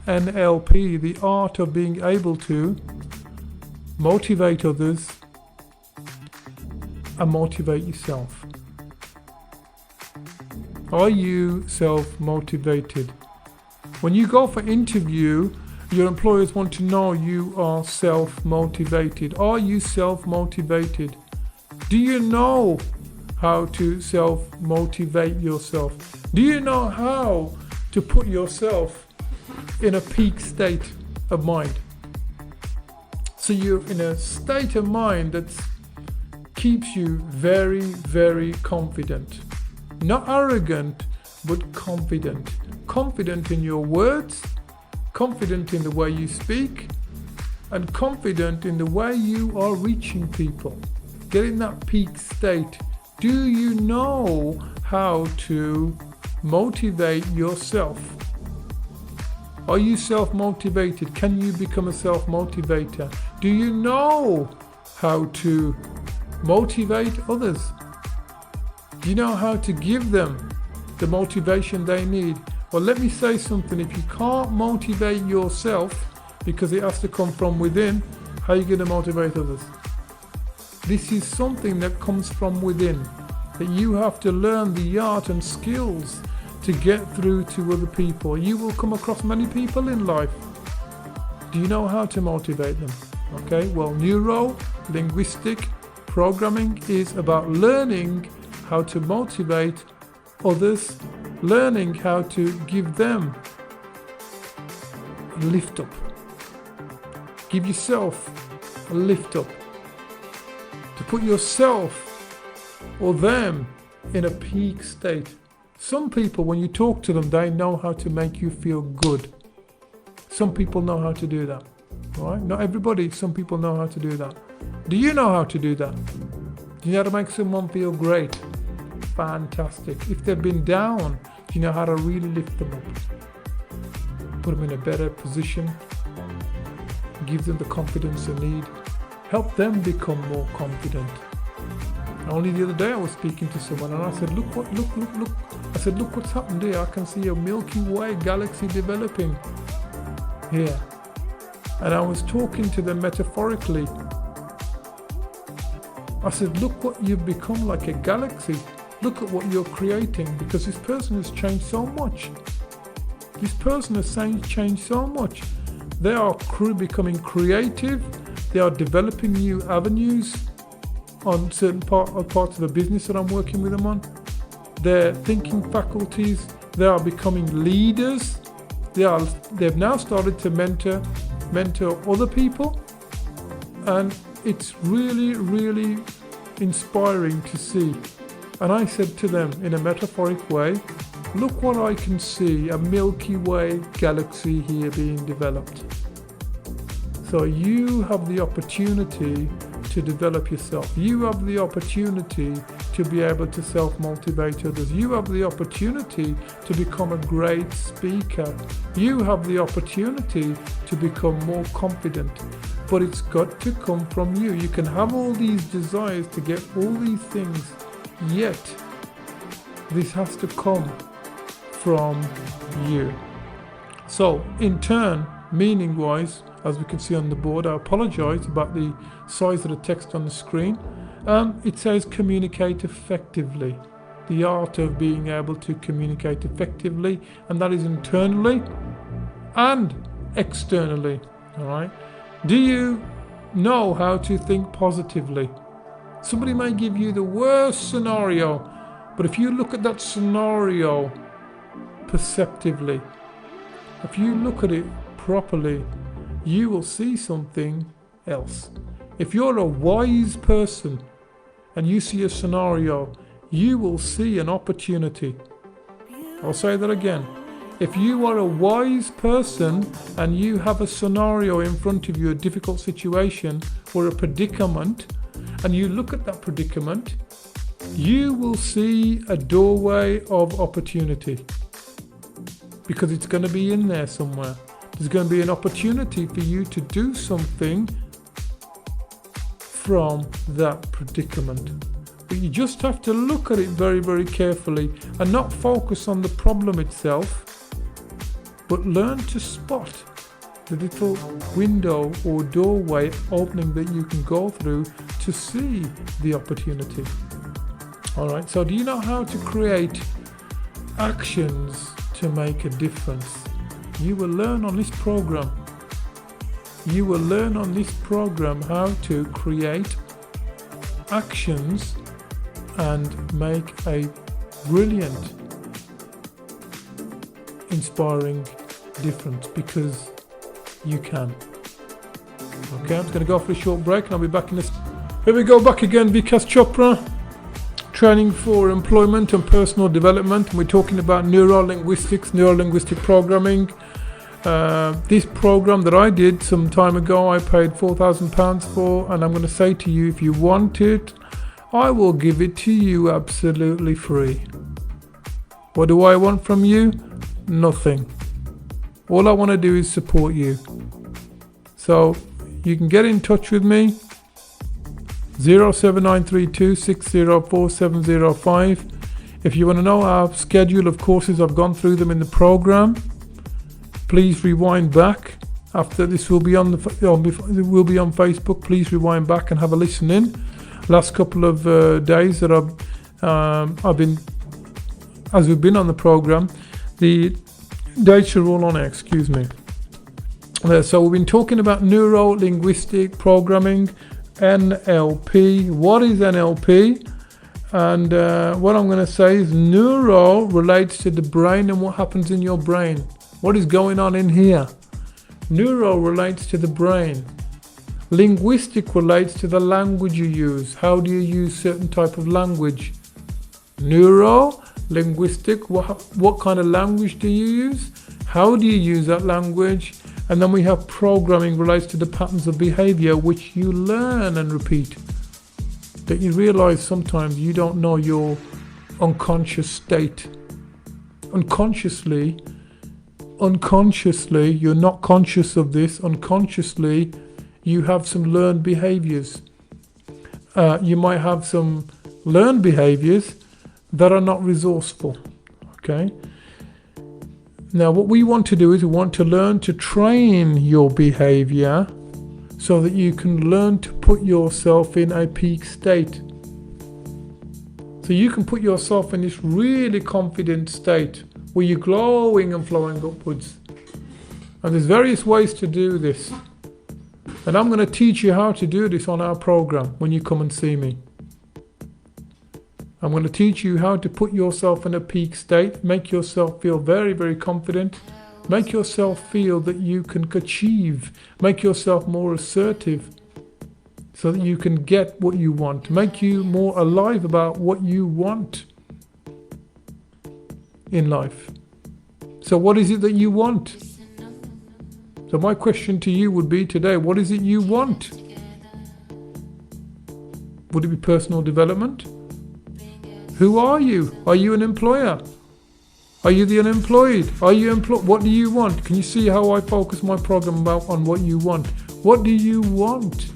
NLP, the art of being able to motivate others and motivate yourself. Are you self-motivated? When you go for interview, your employers want to know you are self-motivated. Are you self-motivated? Do you know how to self-motivate yourself? Do you know how to put yourself in a peak state of mind? So you're in a state of mind that keeps you very, very confident. Not arrogant, but confident. Confident in your words, confident in the way you speak, and confident in the way you are reaching people. Get in that peak state. Do you know how to motivate yourself? Are you self-motivated? Can you become a self-motivator? Do you know how to motivate others? Do you know how to give them the motivation they need? Well, let me say something. If you can't motivate yourself because it has to come from within, how are you going to motivate others? This is something that comes from within, that you have to learn the art and skills to get through to other people. You will come across many people in life. Do you know how to motivate them? Okay, well, neuro-linguistic programming is about learning how to motivate others, learning how to give them a lift up. Give yourself a lift up. To put yourself or them in a peak state. Some people, when you talk to them, they know how to make you feel good. Some people know how to do that. Right? Not everybody, some people know how to do that. Do you know how to do that? Do you know how to make someone feel great? Fantastic. If they've been down, do you know how to really lift them up? Put them in a better position. Give them the confidence they need. Help them become more confident. Only the other day I was speaking to someone and I said, look. I said, look what's happened here. I can see a Milky Way galaxy developing here. And I was talking to them metaphorically. I said, look what you've become, like a galaxy. Look at what you're creating, because this person has changed so much. This person has changed so much. They are becoming creative. They are developing new avenues on certain parts of the business that I'm working with them on. Their thinking faculties, they are becoming leaders. They've now started to mentor other people, and it's really, really inspiring to see. And I said to them in a metaphoric way, look what I can see, a Milky Way galaxy here being developed. So you have the opportunity to develop yourself. You have the opportunity to be able to self-motivate others. You have the opportunity to become a great speaker. You have the opportunity to become more confident. But it's got to come from you. You can have all these desires to get all these things, yet this has to come from you. So in turn, meaning-wise, as we can see on the board, I apologize about the size of the text on the screen. It says communicate effectively. The art of being able to communicate effectively, and that is internally and externally. All right. Do you know how to think positively? Somebody may give you the worst scenario, but if you look at that scenario perceptively, if you look at it properly, you will see something else. If you're a wise person and you see a scenario, you will see an opportunity. I'll say that again. If you are a wise person and you have a scenario in front of you, a difficult situation or a predicament, and you look at that predicament, you will see a doorway of opportunity, because it's going to be in there somewhere. There's going to be an opportunity for you to do something from that predicament. But you just have to look at it very, very carefully and not focus on the problem itself, but learn to spot the little window or doorway opening that you can go through to see the opportunity. All right, so do you know how to create actions to make a difference? You will learn on this program. You will learn on this program how to create actions and make a brilliant, inspiring difference, because you can. Okay, I'm just going to go for a short break and I'll be back in this. Here we go, back again, Vikas Chopra, training for employment and personal development. And we're talking about neuro-linguistics, neuro-linguistic programming. This program that I did some time ago, I paid £4,000 for, and I'm going to say to you, if you want it, I will give it to you absolutely free. What do I want from you? Nothing. All I want to do is support you. So you can get in touch with me, 07932 604 If you want to know our schedule of courses, I've gone through them in the program. Please rewind back. After this will be on will be on Facebook. Please rewind back and have a listen in. Last couple of days that I've been, as we've been on the program, the dates are all on it, excuse me. So we've been talking about neuro-linguistic programming, NLP. What is NLP? And what I'm going to say is neuro relates to the brain and what happens in your brain. What is going on in here? Neuro relates to the brain. Linguistic relates to the language you use. How do you use certain type of language? Neuro, linguistic, what kind of language do you use? How do you use that language? And then we have programming, relates to the patterns of behavior which you learn and repeat. That you realize sometimes you don't know your unconscious state. Unconsciously, you're not conscious of this. Unconsciously, you have some learned behaviors. You might have some learned behaviors that are not resourceful. Okay? Now, what we want to do is we want to learn to train your behavior so that you can learn to put yourself in a peak state. So you can put yourself in this really confident state where you're glowing and flowing upwards. And there's various ways to do this. And I'm going to teach you how to do this on our program when you come and see me. I'm going to teach you how to put yourself in a peak state, make yourself feel very, very confident, make yourself feel that you can achieve, make yourself more assertive so that you can get what you want, make you more alive about what you want in life. So what is it that you want? So my question to you would be today, what is it you want? Would it be personal development? Who are you? Are you an employer? Are you the unemployed? Are you employed? What do you want? Can you see how I focus my program on what you want? What do you want?